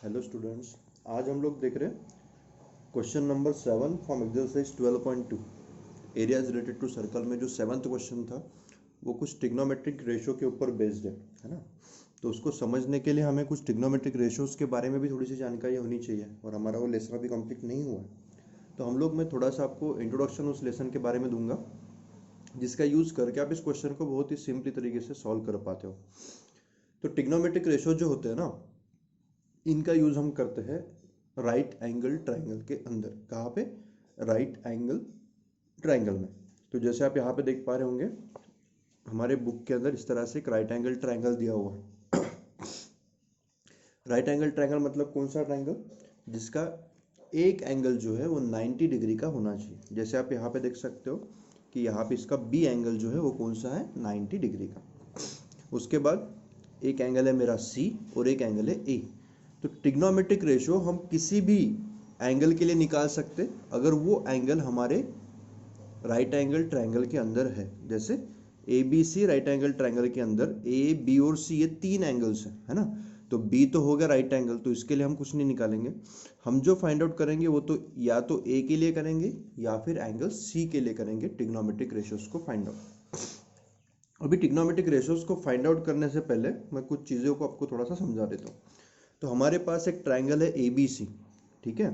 Hello students, आज हम लोग देख रहे हैं question number 7 from exercise 12.2 areas related to circle में जो 7th क्वेश्चन था वो कुछ ट्रिग्नोमेट्रिक रेशो के ऊपर बेस्ड है ना। तो उसको समझने के लिए हमें कुछ ट्रिग्नोमेट्रिक रेशोज के बारे में भी थोड़ी सी जानकारी होनी चाहिए और हमारा वो लेसन अभी कंप्लीट नहीं हुआ है। तो हम लोग मैं थोड़ा सा आपको इंट्रोडक्शन उस लेसन के बारे में दूंगा जिसका यूज़ करके आप इस क्वेश्चन को बहुत ही सिंपली तरीके से सॉल्व कर पाते हो। तो ट्रिग्नोमेट्रिक रेशो जो होते हैं ना, इनका यूज हम करते हैं राइट एंगल ट्रायंगल के अंदर। कहाँ पे? राइट एंगल ट्रायंगल में। तो जैसे आप यहाँ पे देख पा रहे होंगे हमारे बुक के अंदर इस तरह से एक राइट एंगल ट्रायंगल दिया हुआ है। राइट एंगल ट्रायंगल मतलब कौन सा ट्रायंगल? जिसका एक एंगल जो है वो 90 डिग्री का होना चाहिए। जैसे आप यहाँ पे देख सकते हो कि यहाँ पे इसका बी एंगल जो है वो कौन सा है? 90 डिग्री का। उसके बाद एक एंगल है मेरा सी और एक एंगल है ए। तो ट्रिग्नोमेट्रिक रेशो हम किसी भी एंगल के लिए निकाल सकते अगर वो एंगल हमारे राइट एंगल ट्रायंगल के अंदर है। जैसे A B C right angle triangle के अंदर ए बी और सी ये तीन एंगल्स है ना। तो बी तो हो गया राइट एंगल, तो इसके लिए हम कुछ नहीं निकालेंगे। हम जो फाइंड आउट करेंगे वो तो या तो ए के लिए करेंगे या फिर एंगल सी के लिए करेंगे ट्रिग्नोमेट्रिक रेशोज को फाइंड आउट। अभी ट्रिग्नोमेट्रिक रेशोज को फाइंड आउट करने से पहले मैं कुछ चीज़ों को आपको थोड़ा सा समझा देता हूँ। तो हमारे पास एक ट्रायंगल है ए बी सी, ठीक है।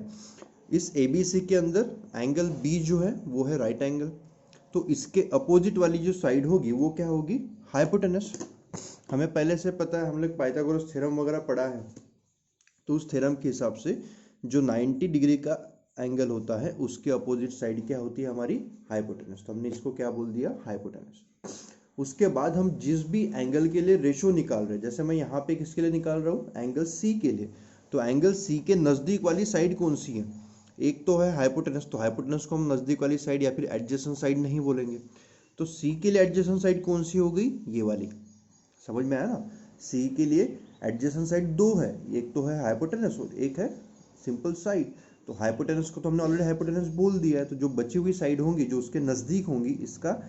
इस ए बी सी के अंदर एंगल बी जो है वो है राइट एंगल। तो इसके अपोजिट वाली जो साइड होगी वो क्या होगी? हाइपोटेनस। हमें पहले से पता है, हम लोग पाइथागोरस थ्योरम वगैरह पढ़ा है। तो उस थ्योरम के हिसाब से जो 90 डिग्री का एंगल होता है उसके अपोजिट साइड क्या होती है? हमारी हाइपोटेनस। तो हमने इसको क्या बोल दिया? हाइपोटेनस। उसके बाद हम जिस भी एंगल के लिए रेशो निकाल रहे हैं, जैसे मैं यहाँ पे किसके लिए निकाल रहा हूँ? एंगल सी के लिए। तो एंगल सी के नज़दीक वाली साइड कौन सी है? एक तो है हाइपोटेनस। तो हाइपोटेनस को हम नज़दीक वाली साइड या फिर एडजेसेंट साइड नहीं बोलेंगे। तो सी के लिए एडजेसेंट साइड कौन सी हो गई? ये वाली। समझ में आया ना? सी के लिए एडजेसेंट साइड दो है, एक तो है हाइपोटेनस और एक है सिंपल साइड। तो हाइपोटेनस को तो हमने ऑलरेडी हाइपोटेनस बोल दिया है। तो जो बची हुई साइड होंगी जो उसके नज़दीक होंगी, इसका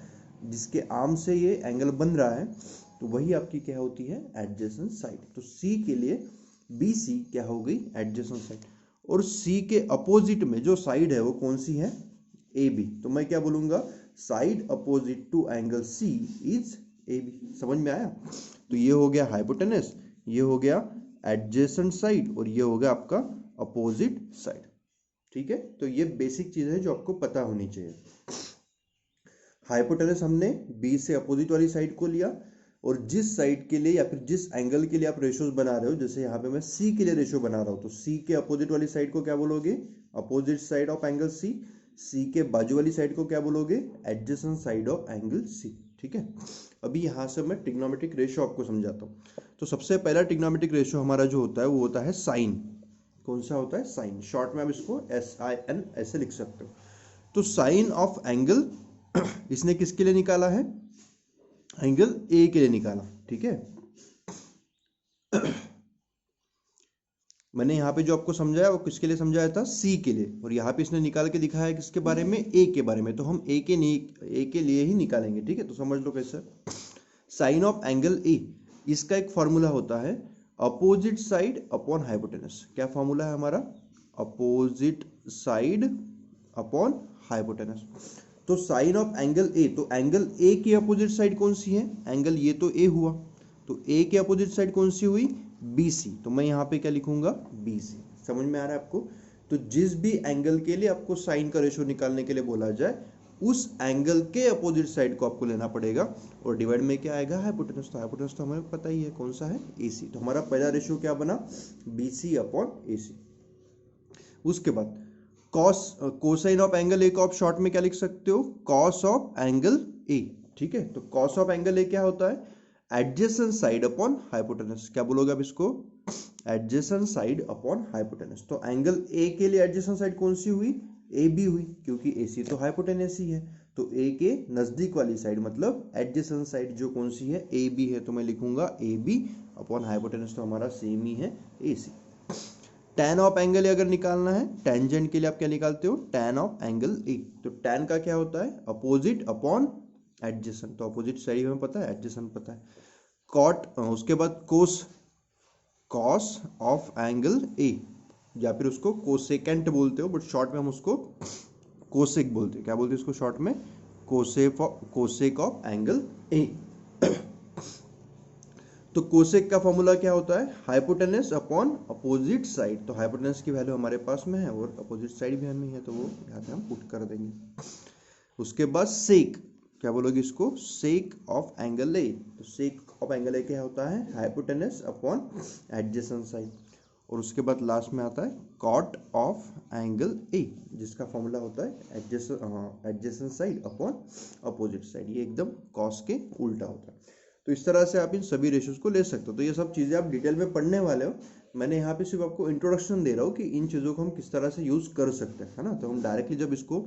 जिसके आर्म से ये एंगल बन रहा है, तो वही आपकी क्या होती है? Adjacent side. तो सी के लिए बी सी क्या हो गई? Adjacent side. और सी के अपोजिट में जो साइड है वो कौन सी है? A B. तो मैं क्या बोलूंगा? Side opposite to angle C is A B. समझ में आया? तो ये हो गया हाइपोटेनस, ये हो गया एडजेसेंट साइड और ये हो गया आपका अपोजिट साइड। ठीक है। तो ये बेसिक चीज है जो आपको पता होनी चाहिए। हाइपोटेनस हमने बी से अपोजिट वाली साइड को लिया और जिस साइड के लिए या फिर जिस एंगल के लिए आप रेशोज बना रहे हो, जैसे यहाँ पे मैं सी के लिए रेशो बना रहा हूँ, तो सी के अपोजिट वाली साइड को क्या बोलोगे? Opposite side of angle C. C के बाजू वाली साइड को क्या बोलोगे? Adjacent side of angle C. ठीक है। अभी यहाँ से मैं ट्रिग्नोमेट्रिक रेशो आपको समझाता हूँ। तो सबसे पहला ट्रिग्नोमेट्रिक रेशो हमारा जो होता है वो होता है साइन। कौन सा होता है? साइन। शॉर्ट में आप इसको SIN ऐसे लिख सकते हो। तो साइन ऑफ एंगल इसने किसके लिए निकाला है? एंगल ए के लिए निकाला। ठीक है। मैंने यहाँ पे जो आपको समझाया वो किसके लिए समझाया था? सी के लिए। और यहाँ पे इसने निकाल के दिखाया है किसके बारे में? ए के बारे में। तो हम ए के लिए ही निकालेंगे। ठीक है। तो समझ लो कैसे। साइन ऑफ एंगल ए, इसका एक फॉर्मूला होता है अपोजिट साइड अपॉन हाइपोटेनस। क्या फॉर्मूला है हमारा? Opposite side upon hypotenuse. तो साइन ऑफ एंगल ए, तो एंगल ए की अपोजिट साइड कौन सी है? एंगल ये तो ए हुआ, तो ए की अपोजिट साइड कौन सी हुई? B C. तो मैं यहाँ पे क्या लिखूंगा? B C. समझ में आ रहा है आपको? तो जिस भी एंगल के लिए आपको साइन का रेशो निकालने के लिए बोला जाए, उस एंगल के अपोजिट साइड को आपको लेना पड़ेगा और डिवाइड में क्या आएगा? हाइपोटेनस। तो हाइपोटेनस तो हमें पता ही है कौन सा है? ए सी। तो हमारा पहला रेशो क्या बना? बी सी अपॉन ए सी। उसके बाद कोसाइन ऑफ एंगल ए को आप शॉर्ट में क्या लिख सकते हो? Cos of angle A. ठीक है। तो कॉस ऑफ एंगल ए क्या होता है? Adjacent side upon hypotenuse. क्या बोलोगे अब इसको? Adjacent side upon hypotenuse. तो एंगल ए के लिए एडजेसेंट साइड कौन सी हुई? ए बी हुई, क्योंकि ए सी तो हाइपोटेनस ही है। तो ए के नजदीक वाली साइड मतलब एडजेसेंट साइड जो कौन सी है? ए बी है। तो मैं लिखूंगा ए बी अपॉन हाइपोटेनस। तो हमारा सेम ही है ए सी। टैन ऑफ एंगल अगर निकालना है, टेंजेंट के लिए आप क्या निकालते हो? Tan of angle A. तो टैन का क्या होता है? Opposite upon adjacent. तो अपोजिट साइड हमें पता है, एडजेसेंट पता है। कॉट, उसके बाद कोस, कॉस ऑफ एंगल ए, या फिर उसको कोसेकेंट बोलते हो, बट शॉर्ट में हम उसको कोसेक बोलते हैं। क्या बोलते हैं इसको शॉर्ट में? Cosec of angle A. तो कोसेक का फॉर्मूला क्या होता है? Hypotenuse upon opposite side. तो हाइपोटेनस की वैल्यू हमारे पास में है और अपोजिट साइड भी हमें है, तो वो यहाँ पे हम पुट कर देंगे। उसके बाद सेक, क्या बोलोगे इसको? Sake of angle A. तो सेक ऑफ एंगल ए क्या होता है? Hypotenuse upon adjacent side. और उसके बाद लास्ट में आता है कॉट ऑफ एंगल ए, जिसका फॉर्मूला होता है adjacent side upon opposite side. ये एकदम कॉस के उल्टा होता है। तो इस तरह से आप इन सभी रेशियोज को ले सकते हो। तो ये सब चीज़ें आप डिटेल में पढ़ने वाले हो, मैंने यहाँ पे सिर्फ आपको इंट्रोडक्शन दे रहा हूँ कि इन चीज़ों को हम किस तरह से यूज़ कर सकते हैं, है ना। तो हम डायरेक्टली जब इसको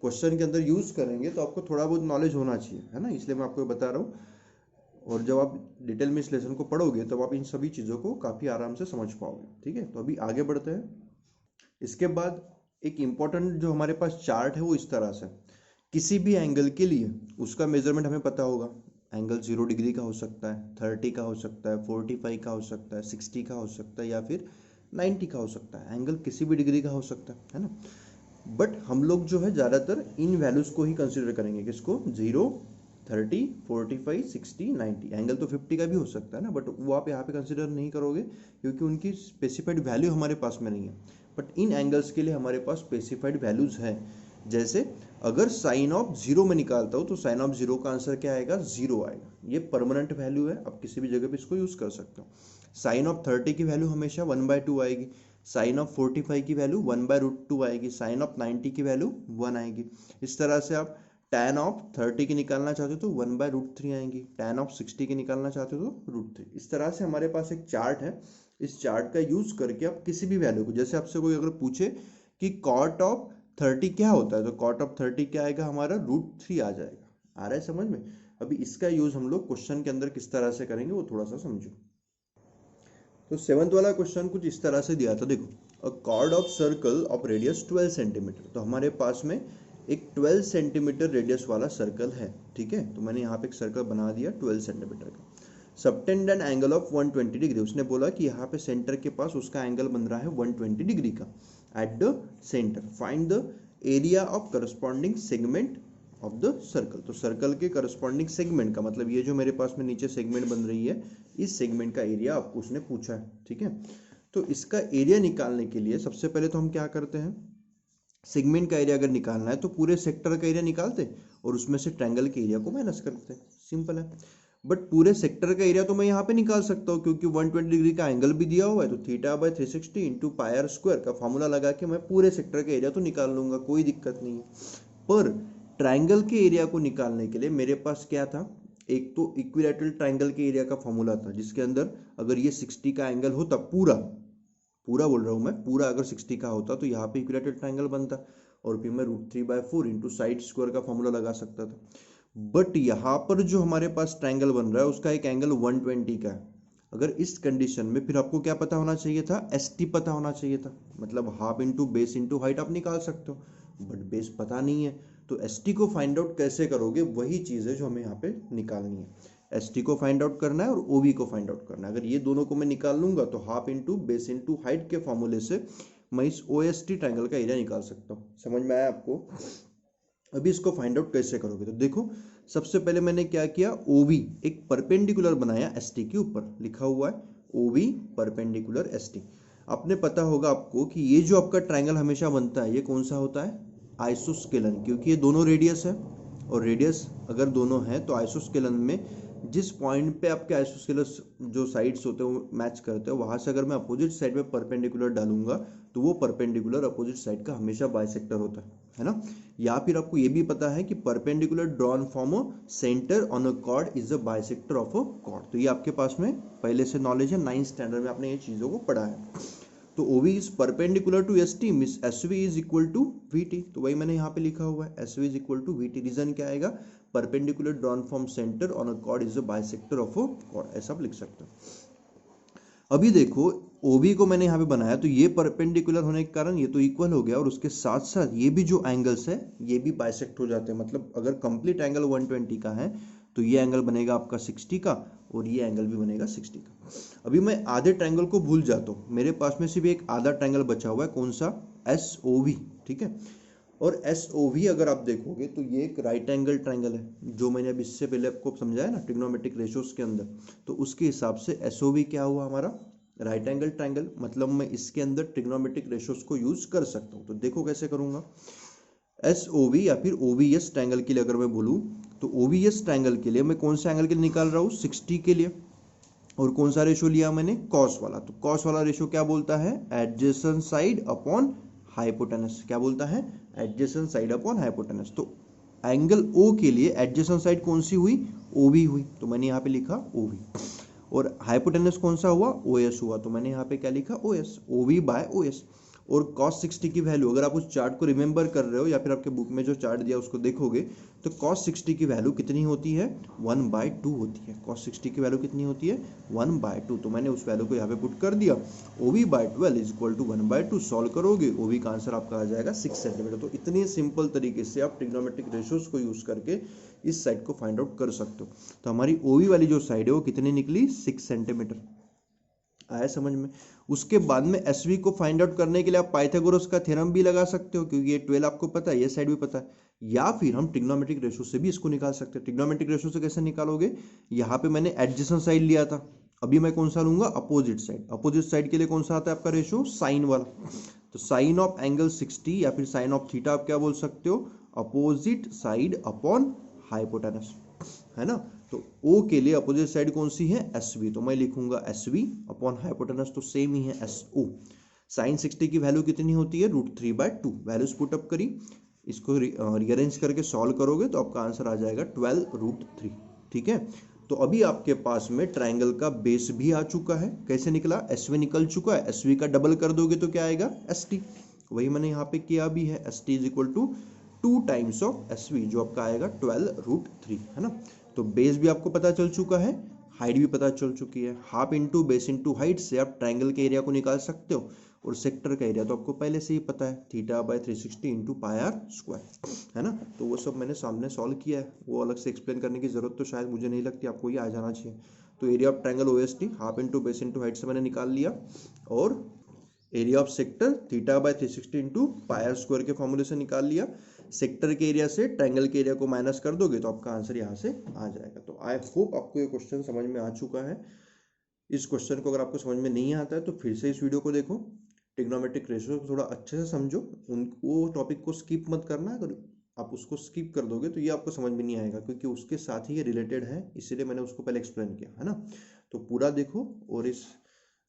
क्वेश्चन के अंदर यूज़ करेंगे तो आपको थोड़ा बहुत नॉलेज होना चाहिए, है ना, इसलिए मैं आपको बता रहा हूँ। और जब आप डिटेल में इस लेसन को पढ़ोगे तब आप इन सभी चीज़ों को काफ़ी आराम से समझ पाओगे, ठीक है। तो अभी आगे बढ़ते हैं। इसके बाद एक इम्पॉर्टेंट जो हमारे पास चार्ट है वो इस तरह से, किसी भी एंगल के लिए उसका मेजरमेंट हमें पता होगा। एंगल 0 डिग्री का हो सकता है, 30 का हो सकता है, 45 का हो सकता है, 60 का हो सकता है, या फिर 90 का हो सकता है। एंगल किसी भी डिग्री का हो सकता है ना। बट हम लोग जो है ज़्यादातर इन वैल्यूज़ को ही कंसिडर करेंगे। किसको? 0, 30, 45, 60, 90। एंगल तो 50 का भी हो सकता है ना, बट वो आप यहाँ पे कंसिडर नहीं करोगे क्योंकि उनकी स्पेसिफाइड वैल्यू हमारे पास में नहीं है। बट इन एंगल्स के लिए हमारे पास स्पेसिफाइड वैल्यूज़ है। जैसे अगर साइन ऑफ 0 में निकालता हूँ तो साइन ऑफ 0 का आंसर क्या आएगा? 0 आएगा। ये परमानेंट वैल्यू है, आप किसी भी जगह पे इसको यूज़ कर सकते हो। साइन ऑफ 30 की वैल्यू हमेशा 1/2 आएगी। साइन ऑफ 45 की वैल्यू 1/√2 आएगी। साइन ऑफ 90 की वैल्यू 1 आएगी। इस तरह से आप tan ऑफ 30 की निकालना चाहते हो तो 1/√3 आएंगी। tan ऑफ 60 की निकालना चाहते हो तो √3। इस तरह से हमारे पास एक चार्ट है। इस चार्ट का यूज करके आप किसी भी वैल्यू को, जैसे आपसे कोई अगर पूछे कि कॉट ऑफ 30 क्या होता है, तो कॉट ऑफ 30 क्या आएगा? हमारा √3 आ जाएगा। आ रहा है समझ में? अभी इसका यूज हम लोग क्वेश्चन के अंदर किस तरह से करेंगे वो थोड़ा सा समझो। तो 7th वाला क्वेश्चन कुछ इस तरह से दिया था, देखो, अ cord of circle of radius 12 centimetre. तो हमारे पास में एक 12 सेंटीमीटर रेडियस वाला सर्कल है, ठीक है। तो मैंने यहाँ पे एक सर्कल बना दिया 12 सेंटीमीटर का। Subtend an angle of 120 degree. उसने बोला कि यहाँ पे सेंटर के पास उसका एंगल बन रहा है 120 डिग्री का at the centre. Find the area of corresponding segment of the circle. तो सर्कल के करस्पॉन्डिंग सेगमेंट का मतलब ये जो मेरे पास में नीचे सेगमेंट बन रही है, इस सेगमेंट का एरिया आपको उसने पूछा है, ठीक है। तो इसका एरिया निकालने के लिए सबसे पहले तो हम क्या करते हैं, सेगमेंट का एरिया अगर निकालना है तो पूरे सेक्टर का एरिया निकालते और उसमें से ट्रायंगल के एरिया को माइनस करते। सिंपल है। बट पूरे सेक्टर का एरिया तो मैं यहाँ पे निकाल सकता हूँ क्योंकि 120 डिग्री का एंगल भी दिया हुआ है। तो θ/360 इंटू πr² का फॉर्मूला लगा के मैं पूरे सेक्टर का एरिया तो निकाल लूंगा, कोई दिक्कत नहीं है। पर ट्रायंगल के एरिया को निकालने के लिए मेरे पास क्या था, एक तो इक्विलैटरल ट्रायंगल के एरिया का फॉर्मूला था, जिसके अंदर अगर ये 60 का एंगल होता, पूरा बोल रहा हूँ मैं, पूरा अगर 60 का होता तो यहाँ पे इक्विलैटरल ट्रायंगल बनता और फिर मैं √3/4 इंटू साइड स्क्वायर का फॉर्मूला लगा सकता था। बट यहाँ पर जो हमारे पास ट्रायंगल बन रहा है उसका एक एंगल 120 का है। अगर इस कंडीशन में फिर आपको क्या पता होना चाहिए था? ST पता होना चाहिए था, मतलब half into base into height आप निकाल सकते हो। बट बेस पता नहीं है, तो ST को फाइंड आउट कैसे करोगे? वही चीज़ है जो हमें यहाँ पे निकालनी है। ST को फाइंड आउट करना है और OB को फाइंड आउट करना है। अगर ये दोनों को मैं निकाल लूंगा तो half into base into height के फॉर्मूले से मैं इस OST ट्रायंगल का एरिया निकाल सकता हूँ। समझ में आया आपको? अभी इसको फाइंड आउट कैसे करोगे? तो देखो, सबसे पहले मैंने क्या किया, OB एक परपेंडिकुलर बनाया ST के ऊपर, लिखा हुआ है OB परपेंडिकुलर ST। आपने पता होगा आपको कि ये जो आपका ट्रायंगल हमेशा बनता है ये कौन सा होता है? आइसोस्केलन, क्योंकि ये दोनों रेडियस है और रेडियस अगर दोनों है तो आइसोस्केलन में जिस पॉइंट पे आपके आइसोस्केलस जो साइड्स होते हैं वो मैच करते हैं, वहां से अगर मैं अपोजिट साइड में परपेंडिकुलर डालूंगा तो वो परपेंडिकुलर अपोजिट साइड का हमेशा बाइसेक्टर होता है ना। या फिर आपको ये भी पता है कि perpendicular drawn from a centre on a chord is a bisector of a cord. तो ये आपके पास में पहले से नॉलेज है, 9th स्टैंडर्ड में आपने ये चीज़ों को पढ़ा है। तो OB is perpendicular to ST, मिस SV is equal to VT। तो वही मैंने यहाँ पे लिखा हुआ है, SV is equal to VT। Reason क्या आएगा? Perpendicular drawn from centre on a chord is a bisector of a chord, ऐसा आप लिख सकते हो। अभी देखो, OB को मैंने यहाँ पे बनाया तो ये परपेंडिकुलर होने के कारण ये तो इक्वल हो गया और उसके साथ साथ ये भी जो एंगल्स है ये भी बाइसेक्ट हो जाते हैं। मतलब अगर कंप्लीट एंगल 120 का है तो ये एंगल बनेगा आपका 60 का और ये एंगल भी बनेगा 60 का। अभी मैं आधे ट्रायंगल को भूल जाता हूँ, मेरे पास में सिर्फ एक आधा ट्रायंगल बचा हुआ है, कौन सा? SOV, ठीक है। और SOV अगर आप देखोगे तो ये एक राइट एंगल ट्रायंगल है, जो मैंने अभी इससे पहले आपको समझाया ना ट्रिग्नोमेट्रिक रेशियोज के अंदर, तो उसके हिसाब से SOV क्या हुआ हमारा? Right angle triangle. मतलब मैं इसके अंदर ट्रिग्नोमेट्रिक रेशियोज को यूज कर सकता हूँ। तो देखो कैसे करूंगा। SOV या फिर OVS ट्रायंगल के लिए अगर मैं बोलूँ तो OVS ट्रायंगल के लिए मैं कौन सा एंगल के लिए निकाल रहा हूँ? 60 के लिए। और कौन सा रेशो लिया मैंने? कॉस वाला। तो कॉस वाला रेशो क्या बोलता है? Adjacent side upon hypotenuse. क्या बोलता है? Adjacent side upon hypotenuse. तो एंगल O के लिए एडजेसेंट साइड कौन सी हुई? OB हुई, तो मैंने यहाँ पे लिखा OB। और हाइपोटेनस कौन सा हुआ? OS हुआ, तो मैंने यहाँ पे क्या लिखा? OS। OB by OS। और cos 60 की वैल्यू, अगर आप उस चार्ट को रिमेंबर कर रहे हो या फिर आपके बुक में जो चार्ट दिया उसको देखोगे, तो cos 60 की वैल्यू कितनी होती है? 1/2 होती है। cos 60 की वैल्यू कितनी होती है? 1/2। तो मैंने उस वैल्यू को यहाँ पे पुट कर दिया। OB/12 is equal to 1/2। Solve करोगे, OB का आंसर आपका आ जाएगा 6 सेंटीमीटर। तो इतनी सिंपल तरीके से आप ट्रिग्नोमेट्रिक रेशियोज को यूज करके इस साइड को फाइंड आउट कर सकते हो। तो हमारी OB वाली जो साइड है वो कितनी निकली? 6 सेंटीमीटर। आया समझ में? उसके बाद में SV को फाइंड आउट करने के लिए आप पाइथागोरस का थ्योरम भी लगा सकते हो, क्योंकि ये 12 आपको पता है, ये साइड भी पता है। या फिर हम ट्रिग्नोमेट्रिक रेशियो से भी इसको निकाल सकते हैं। ट्रिग्नोमेट्रिक रेशियो से कैसे निकालोगे? यहाँ पे मैंने एडजेसेंट साइड लिया था, अभी मैं कौन सा लूंगा? Opposite side. अपोजिट साइड के लिए कौन सा आता है आपका रेशियो? साइन वाला। तो साइन ऑफ एंगल 60 या फिर साइन ऑफ थीटा आप क्या बोल सकते हो? अपोजिट साइड अपॉन हाइपोटेनस, है ना। तो O के लिए अपोजिट साइड कौन सी है? SV। तो मैं लिखूंगा SV अपॉन हाइपोटेनस, तो सेम ही है SO। साइन 60 की वैल्यू कितनी होती है? √3/2। वैल्यूज पुट अप करी, इसको रीअरेंज करके सॉल्व करोगे तो आपका आंसर आ जाएगा 12√3। ठीक है। तो अभी आपके पास में ट्रायंगल का बेस भी आ चुका है। कैसे निकला? SV निकल चुका है। SV का डबल कर दोगे तो क्या आएगा? ST। वही मैंने यहाँ पे किया भी है। ST is equal to 2 times of SV, जो आपका आएगा 12√3, है ना। तो बेस भी आपको पता चल चुका है, हाइट भी पता चल चुकी है। Half into base into height से आप ट्रायंगल के एरिया को निकाल सकते हो। और सेक्टर का एरिया तो आपको पहले से ही पता है, θ/360 इंटू πr², है ना। तो वो सब मैंने सामने सॉल्व किया है, वो अलग से एक्सप्लेन करने की जरूरत तो शायद मुझे नहीं लगती, आपको ये आ जाना चाहिए। तो area of triangle OST half into base into height से मैंने निकाल लिया, और area of sector θ/360 into πr² के फॉर्मूले से निकाल लिया। सेक्टर के एरिया से ट्रायंगल के एरिया को माइनस कर दोगे तो आपका आंसर यहाँ से आ जाएगा। तो आई होप आपको ये क्वेश्चन समझ में आ चुका है। इस क्वेश्चन को अगर आपको समझ में नहीं आता है तो फिर से इस वीडियो को देखो, ट्रिग्नोमेट्रिक रेशियो को थोड़ा अच्छे से समझो, वो टॉपिक को स्किप मत करना। अगर आप उसको स्किप कर दोगे तो ये आपको समझ में नहीं आएगा, क्योंकि उसके साथ ही ये रिलेटेड है, इसीलिए मैंने उसको पहले एक्सप्लेन किया, है ना। तो पूरा देखो और इस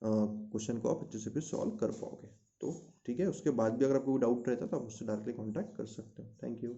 क्वेश्चन को आप अच्छे से फिर सॉल्व कर पाओगे। तो ठीक है, उसके बाद भी अगर आपको कोई डाउट रहता है तो आप मुझसे डायरेक्टली कॉन्टैक्ट कर सकते हो। Thank you.